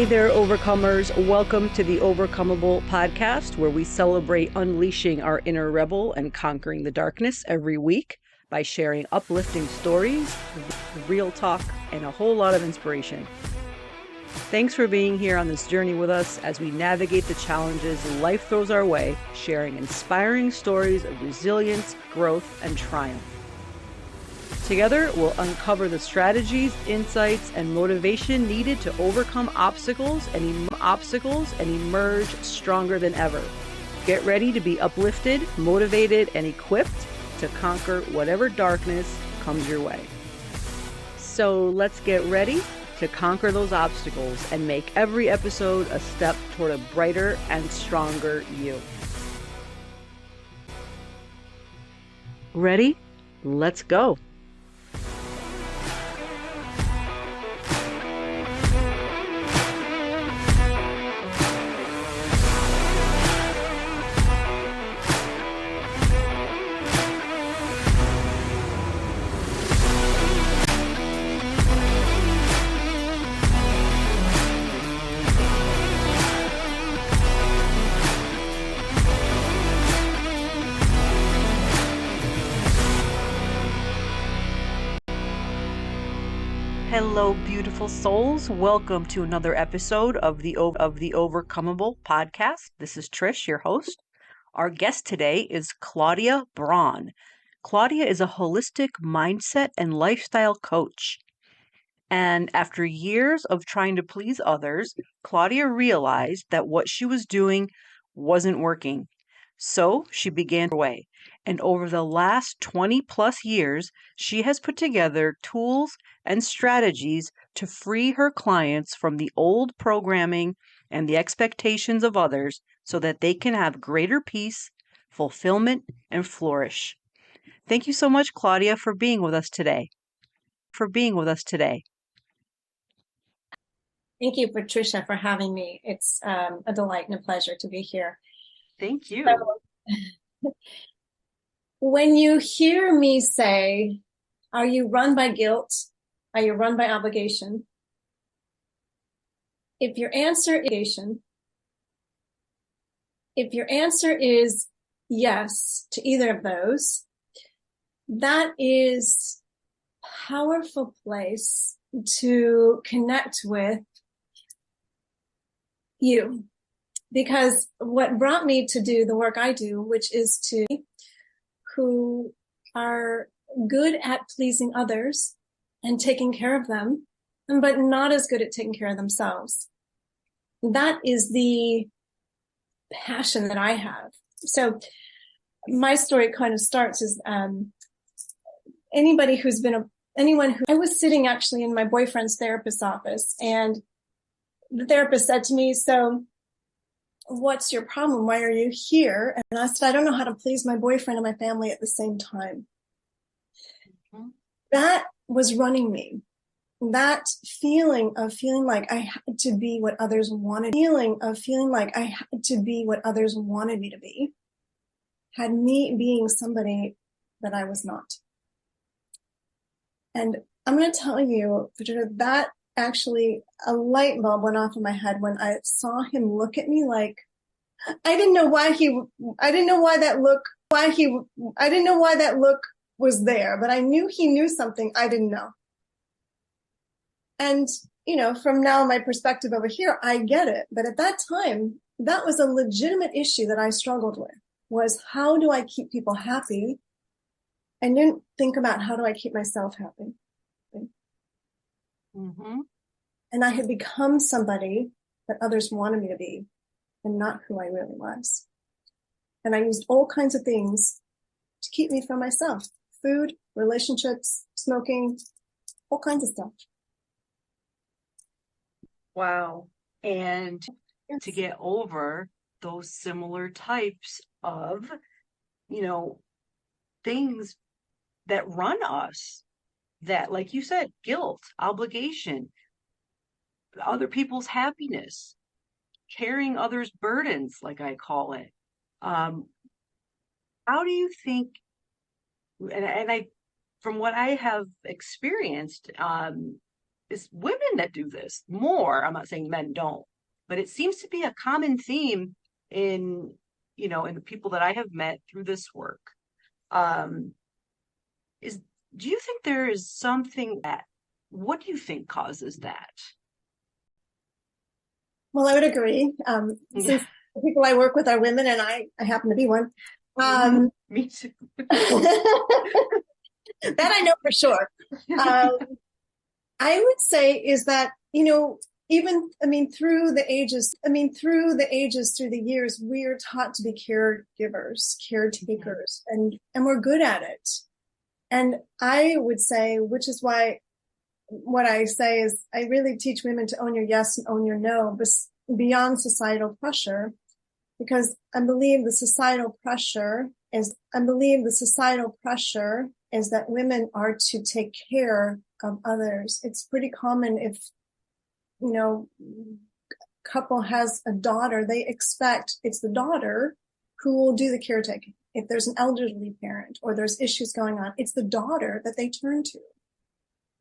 Hey there, overcomers. Welcome to the Overcomable podcast, where we celebrate unleashing our inner rebel and conquering the darkness every week by sharing uplifting stories, real talk, and a whole lot of inspiration. Thanks for being here on this journey with us as we navigate the challenges life throws our way, sharing inspiring stories of resilience, growth, and triumph. Together, we'll uncover the strategies, insights, and motivation needed to overcome obstacles and emerge stronger than ever. Get ready to be uplifted, motivated, and equipped to conquer whatever darkness comes your way. So let's get ready to conquer those obstacles and make every episode a step toward a brighter and stronger you. Ready? Let's go. Hello, beautiful souls. Welcome to another episode of the Overcomable podcast. This is Trish, your host. Our guest today is Claudia Braun. Claudia is a holistic mindset and lifestyle coach. And after years of trying to please others, Claudia realized that what she was doing wasn't working. So she began her way. And over the last 20 plus years, she has put together tools and strategies to free her clients from the old programming and the expectations of others so that they can have greater peace, fulfillment, and flourish. Thank you so much, Claudia, for being with us today. Thank you, Patricia, for having me. It's a delight and a pleasure to be here. Thank you. So, when you hear me say, are you run by guilt? Are you run by obligation? If your answer is yes to either of those, that is a powerful place to connect with you. Because what brought me to do the work I do, which is to who are good at pleasing others and taking care of them, but not as good at taking care of themselves. That is the passion that I have. So my story kind of starts as I was sitting actually in my boyfriend's therapist's office, and the therapist said to me, so what's your problem? Why are you here? And I said, I don't know how to please my boyfriend and my family at the same time. Mm-hmm. That was running me. That feeling like I had to be what others wanted, feeling like I had to be what others wanted me to be, had me being somebody that I was not. And I'm going to tell you, Patricia, that actually a light bulb went off in my head when I saw him look at me like, I didn't know why that look was there, but I knew he knew something I didn't know. And, from now my perspective over here, I get it. But at that time, that was a legitimate issue that I struggled with, was how do I keep people happy? And didn't think about how do I keep myself happy. Mm-hmm. And I had become somebody that others wanted me to be and not who I really was. And I used all kinds of things to keep me from myself. Food, relationships, smoking, all kinds of stuff. Wow. And to get over those similar types of, things that run us, that, like you said, guilt, obligation, other people's happiness, carrying others' burdens, like I call it. How do you think, and I, from what I have experienced, it's women that do this more. I'm not saying men don't, but it seems to be a common theme in, in the people that I have met through this work. Um, is do you think there is something what do you think causes that? Well, I would agree. Yeah. Since the people I work with are women and I happen to be one. Me too. That I know for sure. I would say is that, even, through the ages, through the years, we are taught to be caregivers, caretakers, and we're good at it. And I would say, which is why what I say is I really teach women to own your yes and own your no, beyond societal pressure, because I believe the societal pressure is that women are to take care of others. It's pretty common if, couple has a daughter, they expect it's the daughter who will do the caretaking. If there's an elderly parent or there's issues going on, it's the daughter that they turn to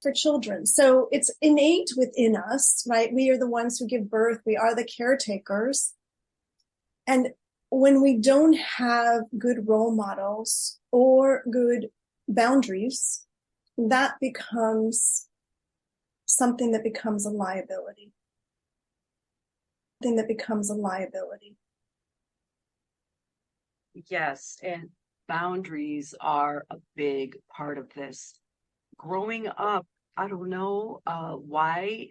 for children. So it's innate within us, right? We are the ones who give birth. We are the caretakers. And when we don't have good role models or good boundaries, that becomes something that becomes a liability. Yes, and boundaries are a big part of this. Growing up, I don't know why,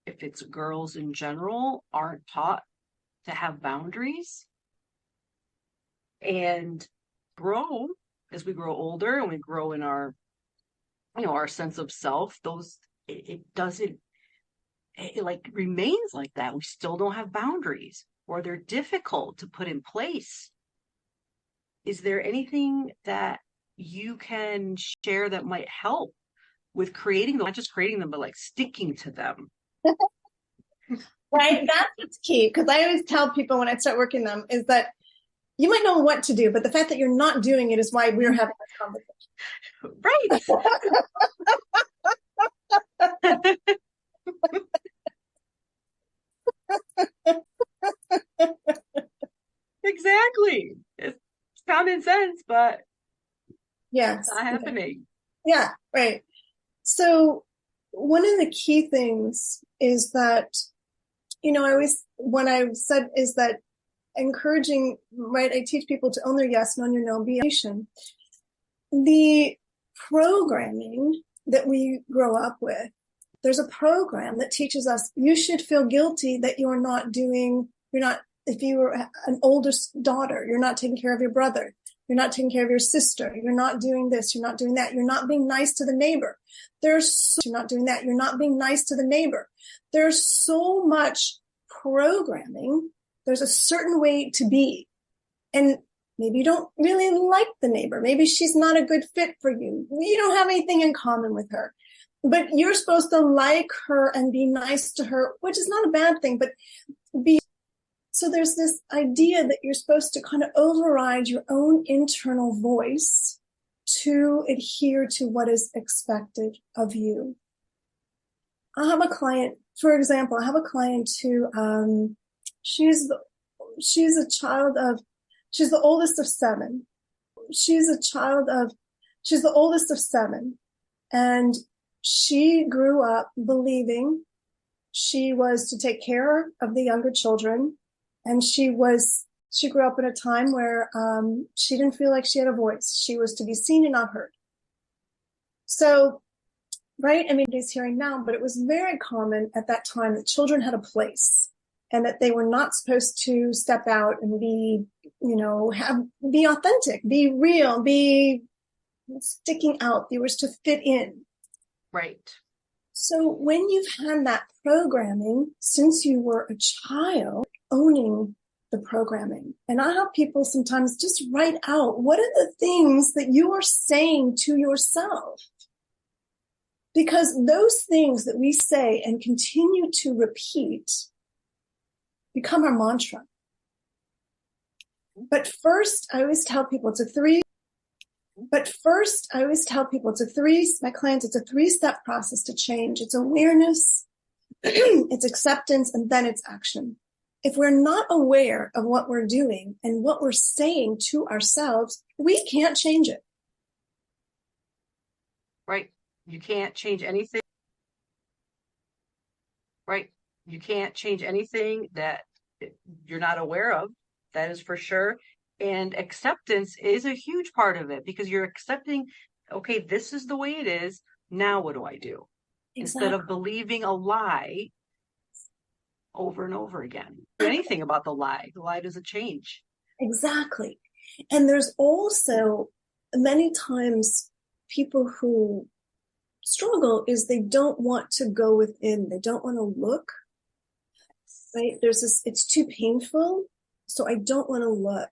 if it's girls in general, aren't taught to have boundaries and grow as we grow older and we grow in our, our sense of self. It doesn't, it like remains like that. We still don't have boundaries, or they're difficult to put in place. Is there anything that you can share that might help with creating them, not just creating them, but like sticking to them? Right. That's what's key. Because I always tell people when I start working them is that you might know what to do, but the fact that you're not doing it is why we're having this conversation. Right. Exactly. It's common sense, but yes, it's not happening. Yeah, right. So one of the key things is that, when I said is that encouraging, right? I teach people to own their yes and own your no, be patient. The programming that we grow up with, there's a program that teaches us you should feel guilty that if you were an oldest daughter, you're not taking care of your brother. You're not taking care of your sister. You're not doing this. You're not doing that. You're not being nice to the neighbor. You're not doing that. You're not being nice to the neighbor. There's so much programming. There's a certain way to be. And maybe you don't really like the neighbor. Maybe she's not a good fit for you. You don't have anything in common with her. But you're supposed to like her and be nice to her, which is not a bad thing, but so there's this idea that you're supposed to kind of override your own internal voice to adhere to what is expected of you. I have a client, for example, who, she's the oldest of seven. She's the oldest of seven. And she grew up believing she was to take care of the younger children. And she grew up at a time where she didn't feel like she had a voice. She was to be seen and not heard. So, right? She's hearing now, but it was very common at that time that children had a place and that they were not supposed to step out and be authentic, be real, be sticking out. They were to fit in. Right. So when you've had that programming since you were a child, owning the programming. And I have people sometimes just write out, what are the things that you are saying to yourself? Because those things that we say and continue to repeat become our mantra. But first, I always tell people it's a 3 But first, I always tell people my clients, it's a 3-step process to change. It's awareness, it's acceptance, and then it's action. If we're not aware of what we're doing and what we're saying to ourselves, we can't change it. Right. You can't change anything. Right. You can't change anything that you're not aware of. That is for sure. And acceptance is a huge part of it because you're accepting, okay, this is the way it is. Now what do I do? Instead of believing a lie over and over again. Anything about the lie doesn't change. Exactly. And there's also many times people who struggle is they don't want to go within. They don't want to look, right? It's too painful. So I don't want to look.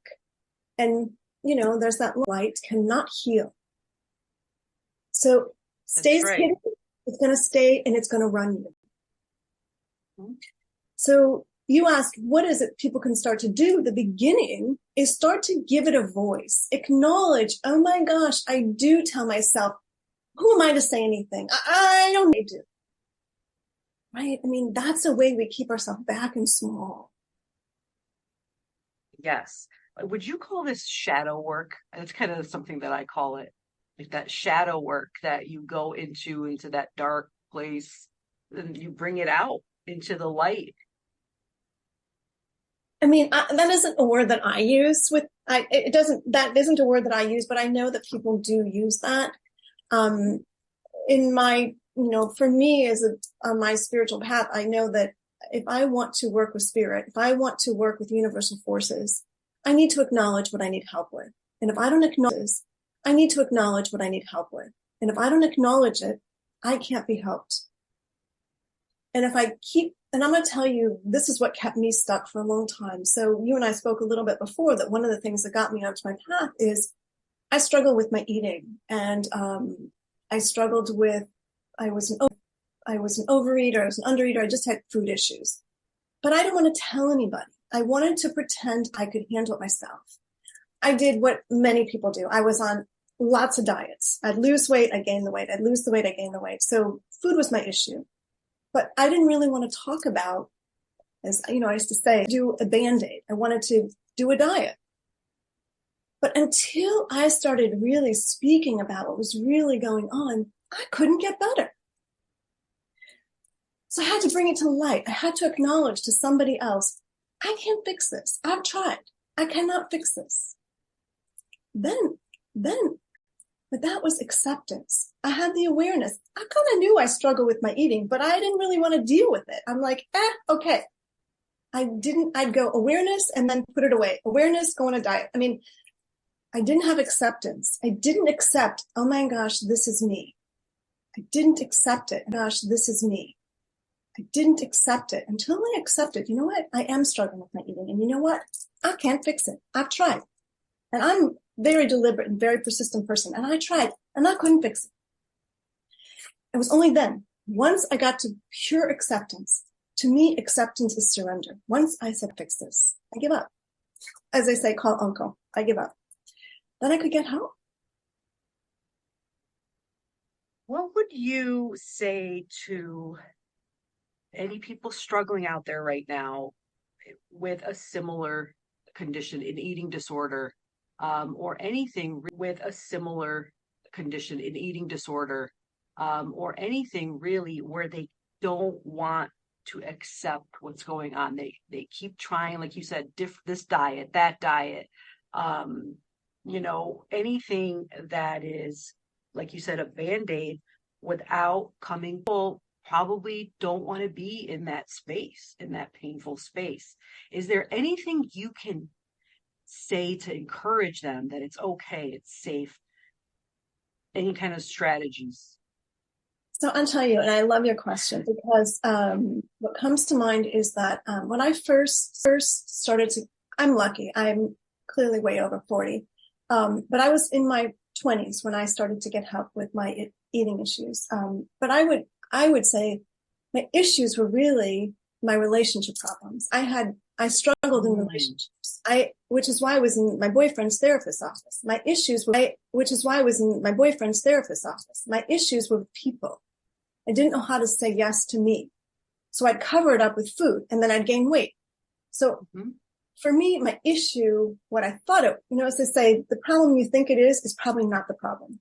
And, there's that light cannot heal. So stays hidden, it's going to stay and it's going to run you. Mm-hmm. So you asked, what is it people can start to do? The beginning is start to give it a voice. Acknowledge, oh my gosh, I do tell myself, who am I to say anything? I don't need to. Right? I mean, that's a way we keep ourselves back and small. Yes. Would you call this shadow work? It's kind of something that I call it, like that shadow work that you go into that dark place and you bring it out into the light. I mean, that isn't a word that I use that isn't a word that I use, but I know that people do use that. In my, for me on my spiritual path, I know that if I want to work with spirit, if I want to work with universal forces, I need to acknowledge what I need help with. And if I don't acknowledge this, I need to acknowledge what I need help with. And if I don't acknowledge it, I can't be helped. And I'm going to tell you, this is what kept me stuck for a long time. So you and I spoke a little bit before that one of the things that got me onto my path is I struggle with my eating. And I struggled with, I was an overeater, I was an undereater, I just had food issues. But I didn't want to tell anybody. I wanted to pretend I could handle it myself. I did what many people do. I was on lots of diets. I'd lose weight, I'd gain the weight. I'd lose the weight, I'd gain the weight. So food was my issue. But I didn't really want to talk about, as I used to say, do a Band-Aid. I wanted to do a diet. But until I started really speaking about what was really going on, I couldn't get better. So I had to bring it to light. I had to acknowledge to somebody else, I can't fix this. I've tried. I cannot fix this. Then, but that was acceptance. I had the awareness. I kind of knew I struggled with my eating, but I didn't really want to deal with it. I'm like, okay. I'd go awareness and then put it away. Awareness, go on a diet. I mean, I didn't have acceptance. I didn't accept, oh my gosh, this is me. I didn't accept it. Gosh, this is me. I didn't accept it until I accepted, you know what? I am struggling with my eating. And you know what? I can't fix it. I've tried. And I'm very deliberate and very persistent person. And I tried and I couldn't fix it. It was only then, once I got to pure acceptance, to me, acceptance is surrender. Once I said, fix this, I give up. As they say, call uncle, I give up. Then I could get help. What would you say to any people struggling out there right now with a similar condition, an eating disorder, or anything with a similar condition, an eating disorder, or anything really where they don't want to accept what's going on? They keep trying, like you said, this diet, that diet, anything that is, like you said, a Band-Aid without coming full. Probably don't want to be in that space, in that painful space. Is there anything you can say to encourage them that it's okay, it's safe? Any kind of strategies? So I'll tell you, and I love your question because what comes to mind is that when I first started I'm lucky. I'm clearly way over 40. But I was in my 20s when I started to get help with my eating issues. But I would say my issues were really my relationship problems. I struggled in relationships. which is why I was in my boyfriend's therapist's office. Which is why I was in my boyfriend's therapist's office. My issues were with people. I didn't know how to say yes to me. So I'd cover it up with food and then I'd gain weight. So for me, my issue, what I thought it, as they say, the problem you think it is probably not the problem.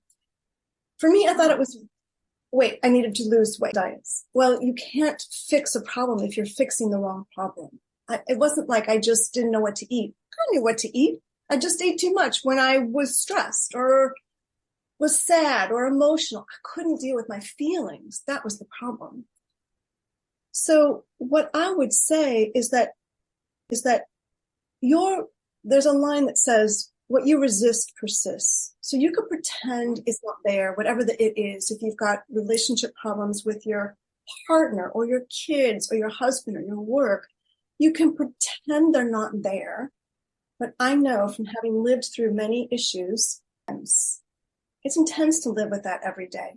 For me, I thought it was weight. I needed to lose weight. Diets. Well, you can't fix a problem if you're fixing the wrong problem. It wasn't like I just didn't know what to eat. I knew what to eat. I just ate too much when I was stressed or was sad or emotional. I couldn't deal with my feelings. That was the problem. So what I would say is that there's a line that says, what you resist persists. So you could pretend it's not there, whatever the it is. If you've got relationship problems with your partner or your kids or your husband or your work, you can pretend they're not there. But I know from having lived through many issues, it's intense to live with that every day.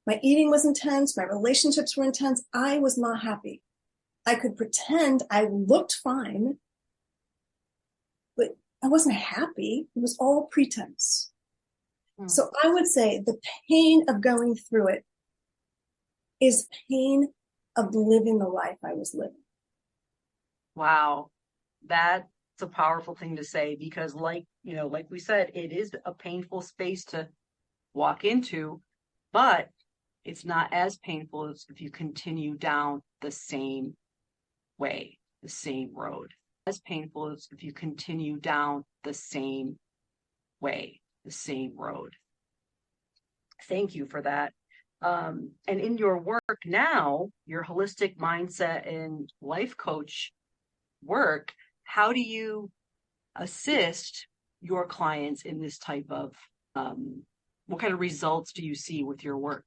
My eating was intense. My relationships were intense. I was not happy. I could pretend I looked fine, but I wasn't happy. It was all pretense. So I would say the pain of going through it is pain of living the life I was living. Wow. That's a powerful thing to say because like we said, it is a painful space to walk into, but it's not as painful as if you continue down the same way, the same road. As painful as if you continue down the same way, the same road. Thank you for that. And in your work now, your holistic mindset and life coach work, how do you assist your clients in this type of, what kind of results do you see with your work?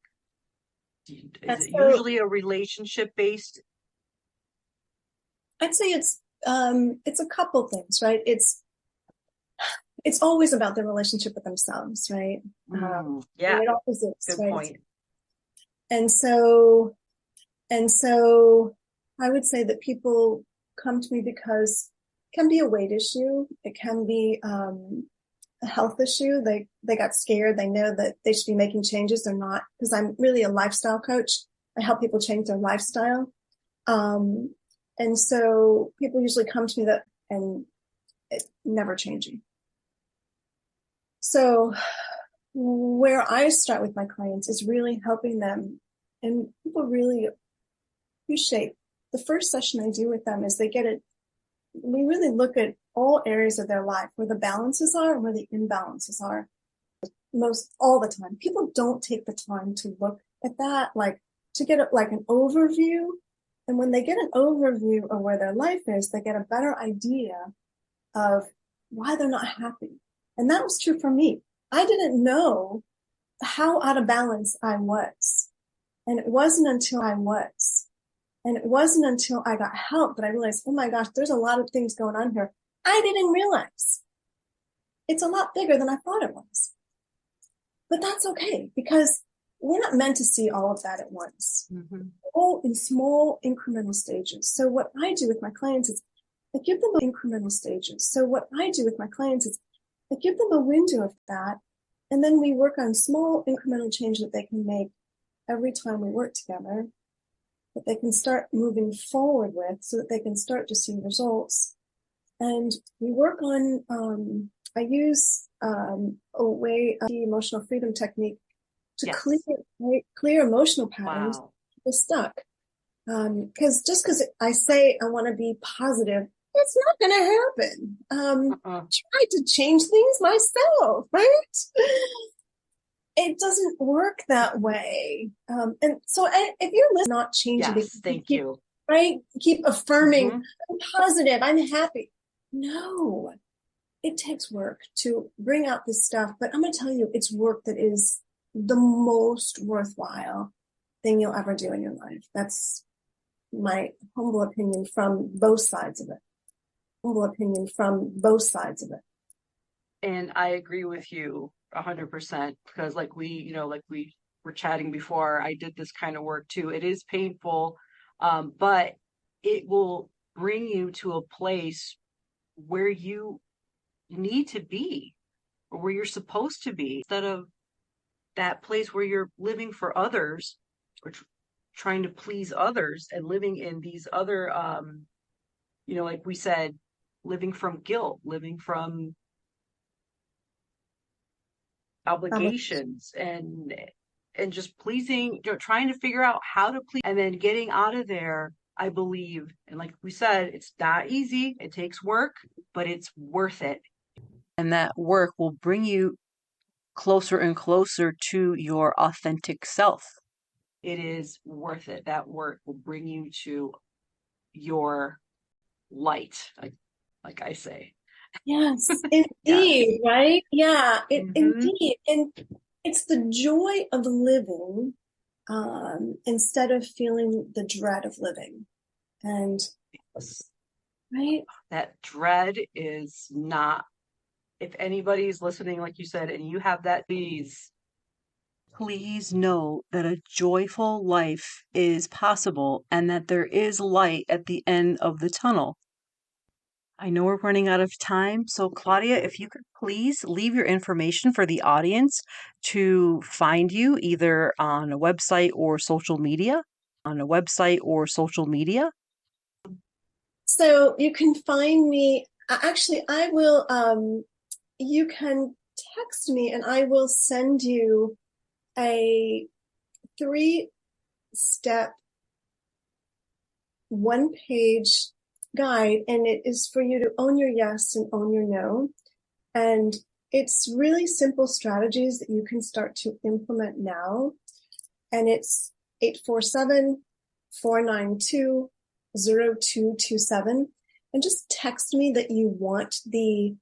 Is it usually a relationship-based? I'd say it's a couple things, right? It's always about their relationship with themselves, right? Yeah, it always is, good right? point. And so I would say that people come to me because it can be a weight issue. It can be a health issue. They got scared. They know that they should be making changes. They're not, because I'm really a lifestyle coach. I help people change their lifestyle. And so people usually come to me and it's never changing. So where I start with my clients is really helping them, and people really appreciate the first session I do with them is we really look at all areas of their life where the balances are and where the imbalances are most all the time. People don't take the time to look at that, like to get like an overview. And when they get an overview of where their life is, they get a better idea of why they're not happy. And that was true for me. I didn't know how out of balance I was. And it wasn't until I got help that I realized, oh my gosh, there's a lot of things going on here. I didn't realize. It's a lot bigger than I thought it was. But that's okay, because we're not meant to see all of that at once. All in small incremental stages. So what I do with my clients is I give them incremental stages. So what I do with my clients is I give them a window of that, and then we work on small incremental change that they can make every time we work together, that they can start moving forward with so that they can start to see results. And we work on, I use a way of the emotional freedom technique to clear emotional patterns that are stuck. Because just because I say I want to be positive, it's not going to happen. Try to change things myself, right? It doesn't work that way. And so if you're listening, not changing, thank you. Right? Keep affirming, I'm positive, I'm happy. No, it takes work to bring out this stuff. But I'm going to tell you, it's work that is the most worthwhile thing you'll ever do in your life. That's my humble opinion from both sides of it. And I agree with you 100% because like we were chatting before, I did this kind of work too. It is painful, but it will bring you to a place where you need to be or where you're supposed to be, instead of that place where you're living for others or trying to please others and living in these other, like we said, living from guilt, living from obligations, and just pleasing, trying to figure out how to please and then getting out of there. I believe, and like we said, it's not easy, it takes work, but it's worth it, and that work will bring you closer and closer to your authentic self. It is worth it. That work will bring you to your light, like I say. Yes, Yes. indeed, right? Yeah, Hmm. indeed. And it's the joy of living, instead of feeling the dread of living. And right? That dread is not, if anybody's listening, like you said, and you have that, please know that a joyful life is possible and that there is light at the end of the tunnel. I know we're running out of time, so Claudia, if you could please leave your information for the audience to find you either on a website or social media. So you can find me. Actually, I will, you can text me and I will send you a 3-step, 1-page guide, and it is for you to own your yes and own your no. And it's really simple strategies that you can start to implement now. And it's 847-492-0227. And just text me that you want the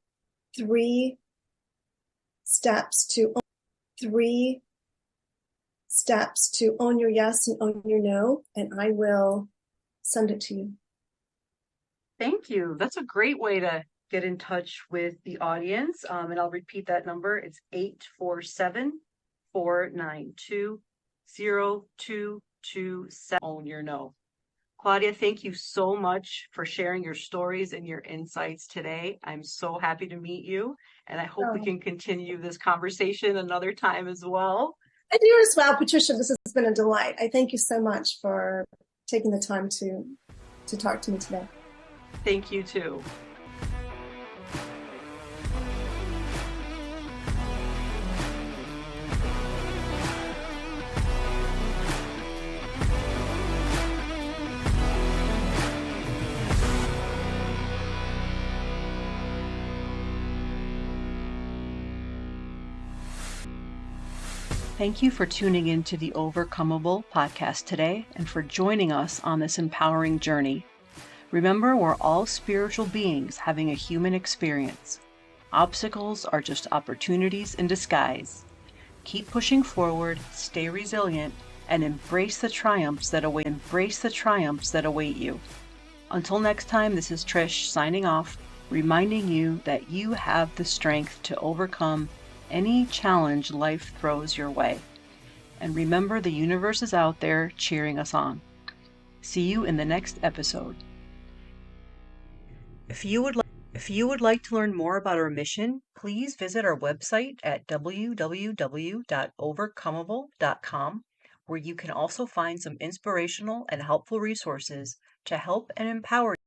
3 steps to own your yes and own your no, and I will send it to you. Thank you. That's a great way to get in touch with the audience. And I'll repeat that number. It's 847-492-0227. Own your no. Claudia, thank you so much for sharing your stories and your insights today. I'm so happy to meet you, and I hope we Oh, can continue this conversation another time as well. I do as well, Patricia. This has been a delight. I thank you so much for taking the time to talk to me today. Thank you too. Thank you for tuning in to the Overcomable podcast today and for joining us on this empowering journey. Remember, we're all spiritual beings having a human experience. Obstacles are just opportunities in disguise. Keep pushing forward, stay resilient, and embrace the triumphs that await you. Until next time, this is Trish signing off, reminding you that you have the strength to overcome any challenge life throws your way. And remember, the universe is out there cheering us on. See you in the next episode. If you would like to learn more about our mission, please visit our website at www.overcomable.com, where you can also find some inspirational and helpful resources to help and empower